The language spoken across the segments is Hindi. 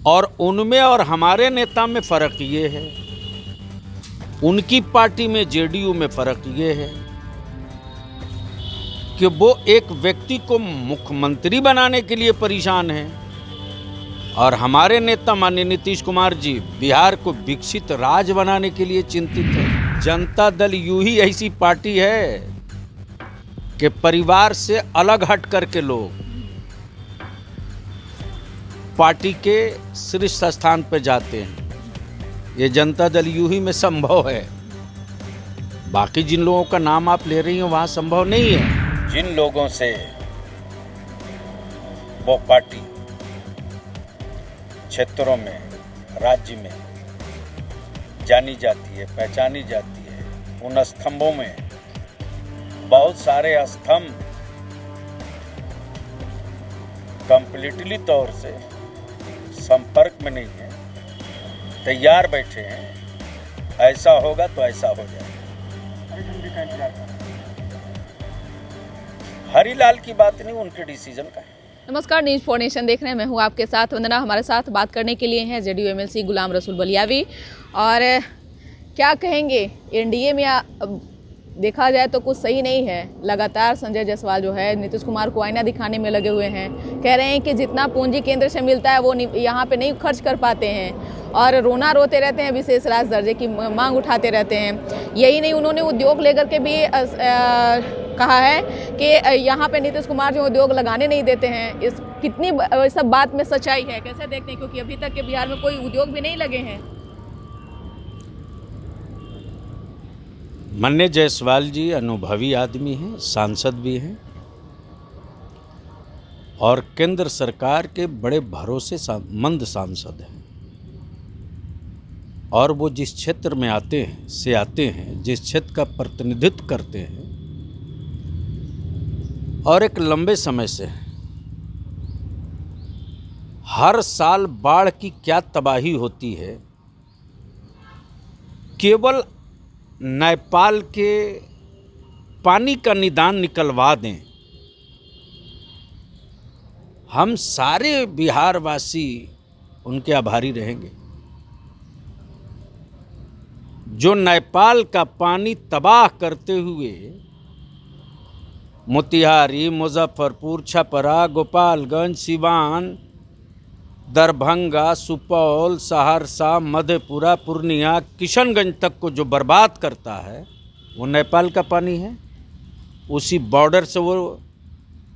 और उनमें और हमारे नेता में फर्क ये है, उनकी पार्टी में जेडीयू में फर्क ये है कि वो एक व्यक्ति को मुख्यमंत्री बनाने के लिए परेशान है और हमारे नेता माननीय नीतीश कुमार जी बिहार को विकसित राज्य बनाने के लिए चिंतित है। जनता दल यूं ही ऐसी पार्टी है कि परिवार से अलग हट करके लोग पार्टी के शीर्ष स्थान पर जाते हैं। ये जनता दल यूं ही में संभव है। बाकी जिन लोगों का नाम आप ले रही हैं वहां संभव नहीं है। जिन लोगों से वो पार्टी क्षेत्रों में, राज्य में जानी जाती है, पहचानी जाती है, उन स्तंभों में बहुत सारे स्तंभ कंप्लीटली तौर से संपर्क में नहीं है, तैयार बैठे हैं। ऐसा होगा तो ऐसा हो जाएगा। हरीलाल की बात नहीं, उनके डिसीजन का है। नमस्कार, न्यूज फॉर नेशन देख रहे हैं। मैं हूं आपके साथ वंदना। हमारे साथ बात करने के लिए हैं जेडीयू एमएलसी गुलाम रसूल बलियावी। और क्या कहेंगे, एनडीए में देखा जाए तो कुछ सही नहीं है। लगातार संजय जायसवाल जो है नीतीश कुमार को आईना दिखाने में लगे हुए हैं। कह रहे हैं कि जितना पूंजी केंद्र से मिलता है वो यहाँ पे नहीं खर्च कर पाते हैं और रोना रोते रहते हैं, विशेष राज दर्जे की मांग उठाते रहते हैं। यही नहीं, उन्होंने उद्योग लेकर के भी कहा है कि यहाँ पे नीतीश कुमार जो उद्योग लगाने नहीं देते हैं। इस कितनी सब बात में सच्चाई है, कैसे देखते हैं? क्योंकि अभी तक के बिहार में कोई उद्योग भी नहीं लगे हैं। माननीय जायसवाल जी अनुभवी आदमी हैं, सांसद भी हैं और केंद्र सरकार के बड़े भरोसेमंद सांसद हैं। और वो जिस क्षेत्र में आते हैं, जिस क्षेत्र का प्रतिनिधित्व करते हैं और एक लंबे समय से हर साल बाढ़ की क्या तबाही होती है, केवल नेपाल के पानी का निदान निकलवा दें, हम सारे बिहारवासी उनके आभारी रहेंगे। जो नेपाल का पानी तबाह करते हुए मोतिहारी, मुजफ्फरपुर, छपरा, गोपालगंज, सिवान, दरभंगा, सुपौल, सहरसा, मधेपुरा, पूर्णिया, किशनगंज तक को जो बर्बाद करता है वो नेपाल का पानी है। उसी बॉर्डर से वो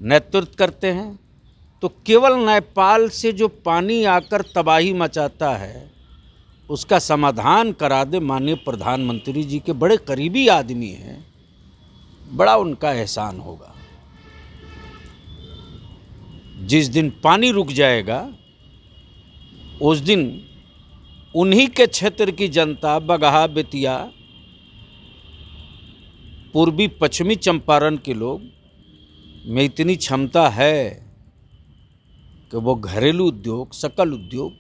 नेतृत्व करते हैं। तो केवल नेपाल से जो पानी आकर तबाही मचाता है उसका समाधान करा दे। माननीय प्रधानमंत्री जी के बड़े करीबी आदमी हैं, बड़ा उनका एहसान होगा। जिस दिन पानी रुक जाएगा उस दिन उन्हीं के क्षेत्र की जनता, बगहा, बेतिया, पूर्वी पश्चिमी चंपारण के लोग में इतनी क्षमता है कि वो घरेलू उद्योग, सकल उद्योग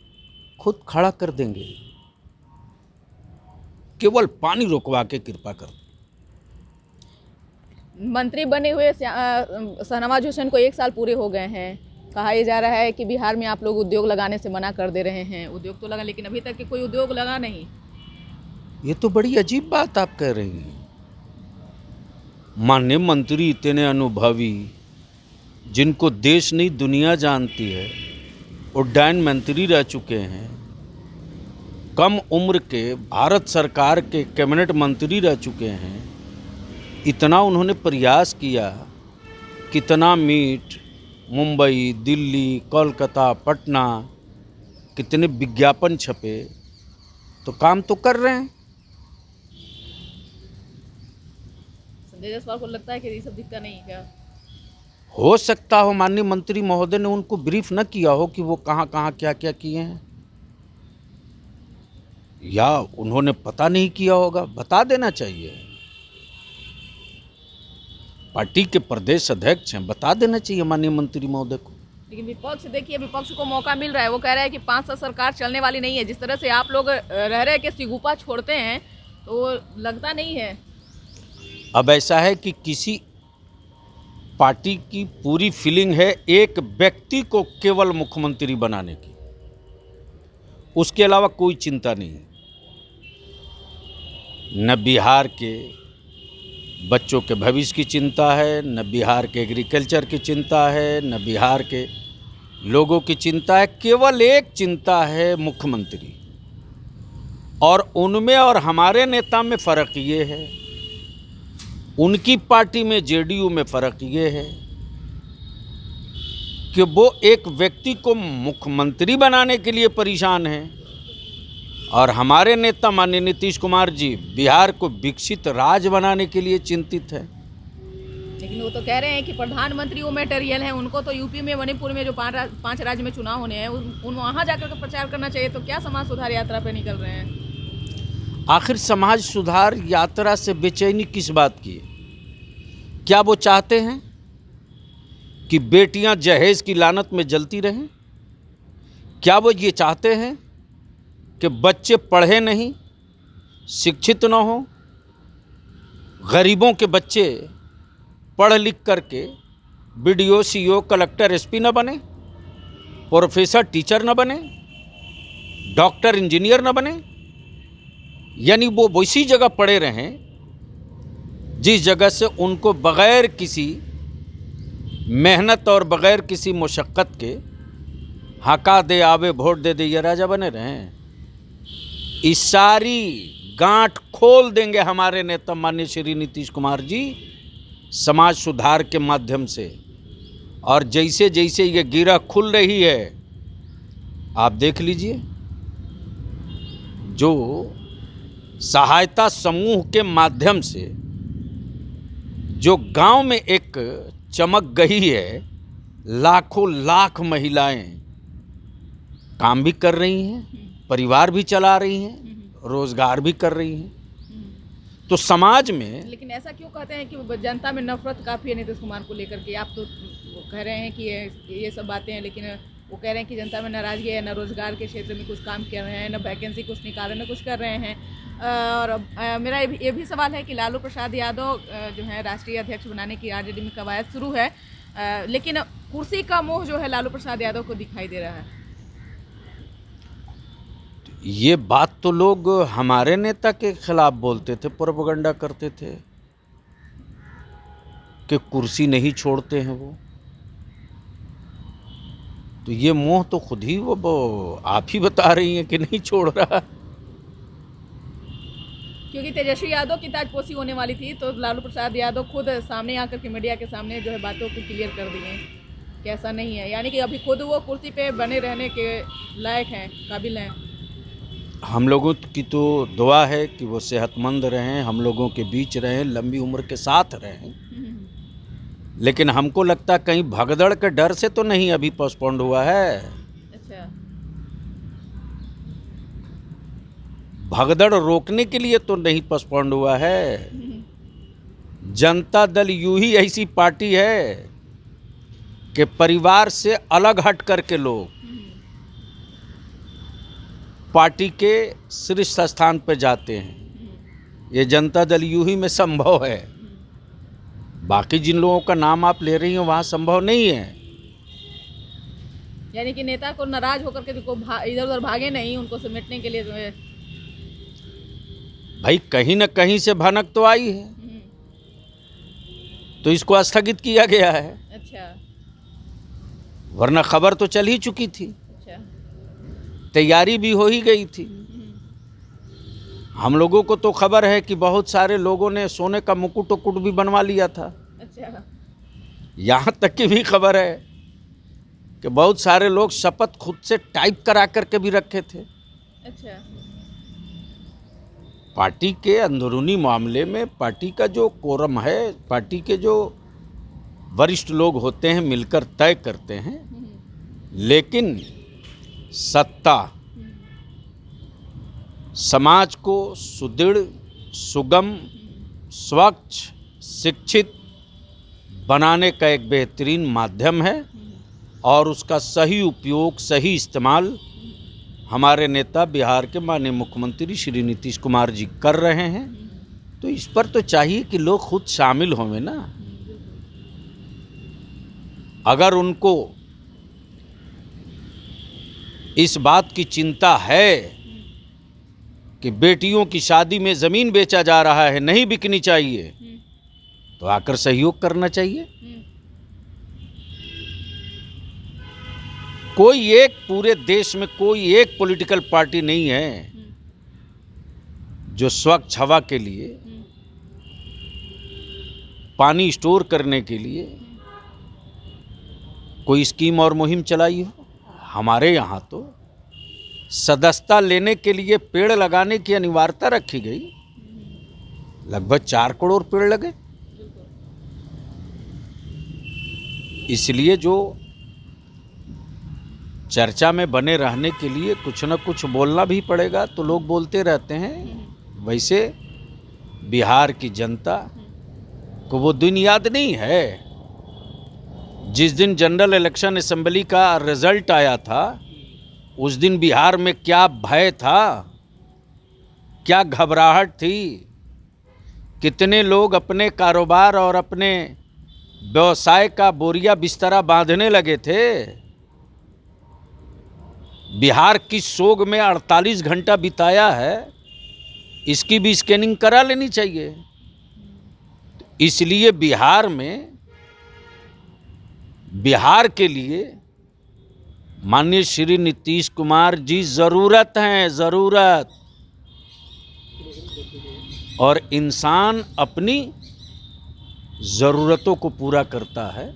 खुद खड़ा कर देंगे। केवल पानी रोकवा के कृपा कर। मंत्री बने हुए शाहनवाज हुसैन को 1 साल पूरे हो गए हैं। कहा यह जा रहा है कि बिहार में आप लोग उद्योग लगाने से मना कर दे रहे हैं। उद्योग तो लगा, लेकिन अभी तक के कोई उद्योग लगा नहीं। ये तो बड़ी अजीब बात आप कह रही हैं। माननीय मंत्री इतने अनुभवी, जिनको देश नहीं दुनिया जानती है, उड्डयन मंत्री रह चुके हैं, कम उम्र के भारत सरकार के कैबिनेट मंत्री रह चुके हैं। इतना उन्होंने प्रयास किया, कितना मीट मुंबई, दिल्ली, कोलकाता, पटना, कितने विज्ञापन छपे, तो काम तो कर रहे हैं। संजय जायसवाल को लगता है कि ये सब दिखता नहीं है क्या? हो सकता हो माननीय मंत्री महोदय ने उनको ब्रीफ न किया हो कि वो कहाँ कहाँ क्या क्या किए हैं, या उन्होंने पता नहीं किया होगा। बता देना चाहिए। पार्टी के प्रदेश अध्यक्ष हैं, बता देना चाहिए माननीय मंत्री महोदय को। लेकिन विपक्ष, देखिए विपक्ष को मौका मिल रहा है। वो कह रहा है कि 5 साल सरकार चलने वाली नहीं है। जिस तरह से आप लोग रह रहे के सिगुपा छोड़ते हैं तो लगता नहीं है। अब ऐसा है कि किसी पार्टी की पूरी फीलिंग है एक व्यक्ति को केवल मुख्यमंत्री बनाने की। उसके अलावा कोई चिंता नहीं। न बिहार के बच्चों के भविष्य की चिंता है, न बिहार के एग्रीकल्चर की चिंता है, न बिहार के लोगों की चिंता है। केवल एक चिंता है मुख्यमंत्री, और उनमें और हमारे नेता में फ़र्क ये है, उनकी पार्टी में जेडीयू में फ़र्क ये है कि वो एक व्यक्ति को मुख्यमंत्री बनाने के लिए परेशान है, और हमारे नेता माननीय नीतीश कुमार जी बिहार को विकसित राज्य बनाने के लिए चिंतित है। लेकिन वो तो कह रहे हैं कि प्रधानमंत्री वो मटेरियल है, उनको तो यूपी में मणिपुर में जो 5 राज्य में चुनाव होने हैं उन वहाँ जाकर के प्रचार करना चाहिए। तो क्या समाज सुधार यात्रा पे निकल रहे हैं? आखिर समाज सुधार यात्रा से बेचैनी किस बात की है? क्या वो चाहते हैं कि बेटियां जहेज की लानत में जलती रहें? क्या वो ये चाहते हैं कि बच्चे पढ़े नहीं, शिक्षित न हो, गरीबों के बच्चे पढ़ लिख करके बीडीओ, सीओ, कलेक्टर, एसपी न बने, प्रोफेसर, टीचर न बने, डॉक्टर, इंजीनियर न बने? यानी वो वैसी जगह पड़े रहें जिस जगह से उनको बग़ैर किसी मेहनत और बग़ैर किसी मुशक्क़त के हका दे आवे वोट दे दे ये राजा बने रहें। इस सारी गांठ खोल देंगे हमारे नेता माननीय श्री नीतीश कुमार जी समाज सुधार के माध्यम से। और जैसे जैसे ये गिरह खुल रही है, आप देख लीजिए, जो सहायता समूह के माध्यम से जो गांव में एक चमक गई है, लाखों लाख महिलाएं काम भी कर रही हैं, परिवार भी चला रही हैं, रोजगार भी कर रही हैं। तो समाज में, लेकिन ऐसा क्यों कहते हैं कि जनता में नफरत काफ़ी है नीतीश कुमार को लेकर के? आप तो कह रहे हैं कि ये सब बातें हैं, लेकिन वो कह रहे हैं कि जनता में नाराजगी है, न रोजगार के क्षेत्र में कुछ काम कर रहे हैं, न वैकेंसी कुछ निकाल रहे हैं, न कुछ कर रहे हैं। और मेरा ये भी सवाल है कि लालू प्रसाद यादव जो है राष्ट्रीय अध्यक्ष बनाने की आरजेडी में कवायद शुरू है, लेकिन कुर्सी का मोह जो है लालू प्रसाद यादव को दिखाई दे रहा है। ये बात तो लोग हमारे नेता के खिलाफ बोलते थे, प्रोपेगेंडा करते थे कि कुर्सी नहीं छोड़ते हैं वो। तो ये मोह तो खुद ही वो आप ही बता रही हैं कि नहीं छोड़ रहा। क्योंकि तेजस्वी यादव की ताजपोशी होने वाली थी, तो लालू प्रसाद यादव खुद सामने आकर के मीडिया के सामने जो है बातों को क्लियर कर दिए कि ऐसा नहीं है, यानी कि अभी खुद वो कुर्सी पे बने रहने के लायक हैं, काबिल हैं। हम लोगों की तो दुआ है कि वो सेहतमंद रहें, हम लोगों के बीच रहें, लंबी उम्र के साथ रहें। लेकिन हमको लगता कहीं भगदड़ के डर से तो नहीं अभी पोस्टपोन्ड हुआ है। अच्छा, भगदड़ रोकने के लिए तो नहीं पोस्टपोन्ड हुआ है। जनता दल यूं ही ऐसी पार्टी है कि परिवार से अलग हट करके लोग पार्टी के शीर्ष स्थान पर जाते हैं। ये जनता दल यूं ही में संभव है। बाकी जिन लोगों का नाम आप ले रही हैं वहाँ संभव नहीं है। यानी कि नेता को नाराज होकर के इधर उधर भागे नहीं, उनको समेटने के लिए जो है भाई कहीं न कहीं से भनक तो आई है, तो इसको स्थगित किया गया है। अच्छा, वरना खबर तो चल ही चुकी थी, अच्छा, तैयारी भी हो ही गई थी। हम लोगों को तो खबर है कि बहुत सारे लोगों ने सोने का मुकुट उकुट भी बनवा लिया था। अच्छा, यहाँ तक की भी खबर है कि बहुत सारे लोग शपथ खुद से टाइप करा करके भी रखे थे। अच्छा, पार्टी के अंदरूनी मामले में पार्टी का जो कोरम है, पार्टी के जो वरिष्ठ लोग होते हैं मिलकर तय करते हैं। लेकिन सत्ता समाज को सुदृढ़, सुगम, स्वच्छ, शिक्षित बनाने का एक बेहतरीन माध्यम है, और उसका सही उपयोग, सही इस्तेमाल हमारे नेता बिहार के माननीय मुख्यमंत्री श्री नीतीश कुमार जी कर रहे हैं। तो इस पर तो चाहिए कि लोग खुद शामिल होंगे ना। अगर उनको इस बात की चिंता है कि बेटियों की शादी में ज़मीन बेचा जा रहा है, नहीं बिकनी चाहिए, तो आकर सहयोग करना चाहिए। कोई एक पूरे देश में कोई एक पॉलिटिकल पार्टी नहीं है जो स्वच्छ हवा के लिए, पानी स्टोर करने के लिए कोई स्कीम और मुहिम चलाई हो। हमारे यहाँ तो सदस्यता लेने के लिए पेड़ लगाने की अनिवार्यता रखी गई, लगभग 4 करोड़ पेड़ लगे। इसलिए जो चर्चा में बने रहने के लिए कुछ न कुछ बोलना भी पड़ेगा, तो लोग बोलते रहते हैं। वैसे बिहार की जनता को वो दिन याद नहीं है जिस दिन जनरल इलेक्शन असेंबली का रिजल्ट आया था। उस दिन बिहार में क्या भय था, क्या घबराहट थी, कितने लोग अपने कारोबार और अपने व्यवसाय का बोरिया बिस्तरा बांधने लगे थे। बिहार किस सोग में 48 घंटा बिताया है, इसकी भी स्कैनिंग करा लेनी चाहिए। इसलिए बिहार में, बिहार के लिए माननीय श्री नीतीश कुमार जी ज़रूरत हैं, ज़रूरत। और इंसान अपनी ज़रूरतों को पूरा करता है,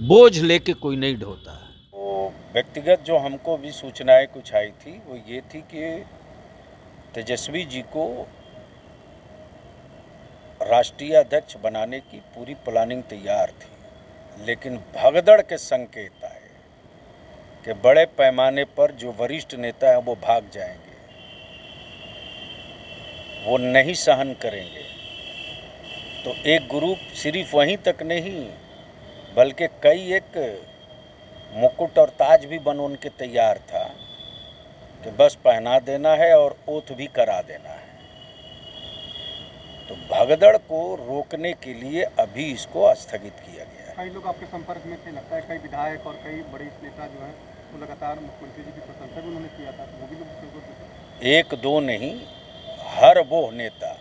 बोझ लेके कोई नहीं ढोता है। तो व्यक्तिगत जो हमको भी सूचनाएं कुछ आई थी वो ये थी कि तेजस्वी जी को राष्ट्रीय अध्यक्ष बनाने की पूरी प्लानिंग तैयार थी, लेकिन भगदड़ के संकेत आए कि बड़े पैमाने पर जो वरिष्ठ नेता हैं वो भाग जाएंगे, वो नहीं सहन करेंगे। तो एक ग्रुप सिर्फ वहीं तक नहीं बल्कि कई एक मुकुट और ताज भी बन उनके तैयार था कि बस पहना देना है और ओथ भी करा देना है। तो भगदड़ को रोकने के लिए अभी इसको स्थगित किया गया है। कई लोग आपके संपर्क में थे, लगता है कई विधायक और कई बड़े नेता जो हैं वो लगातार मुख्यमंत्री जी की प्रशंसा भी उन्होंने किया था, तो वो भी लोग एक दो नहीं, हर वो नेता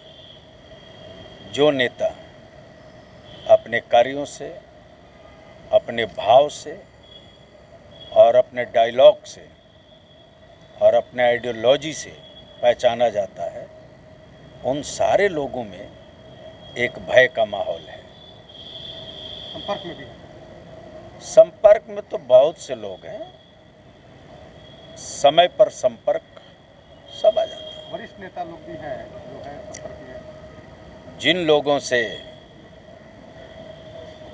जो नेता अपने कार्यों से, अपने भाव से और अपने डायलॉग से और अपने आइडियोलॉजी से पहचाना जाता है, उन सारे लोगों में एक भय का माहौल है। संपर्क में भी है। संपर्क में तो बहुत से लोग हैं, समय पर संपर्क सब आ जाता है। वरिष्ठ नेता लोग भी हैं जो है संपर्क में। जिन लोगों से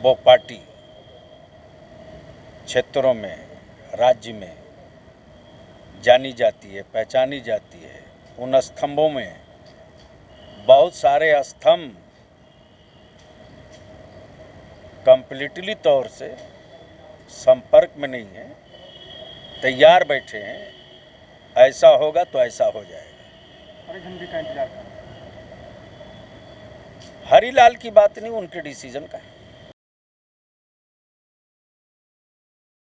वो पार्टी क्षेत्रों में, राज्य में जानी जाती है, पहचानी जाती है, उन स्तंभों में बहुत सारे स्तंभ कंप्लीटली तौर से संपर्क में नहीं है, तैयार बैठे हैं। ऐसा होगा तो ऐसा हो जाएगा। हरी झंडी का इंतजार कर। हरीलाल की बात नहीं, उनके डिसीजन का है।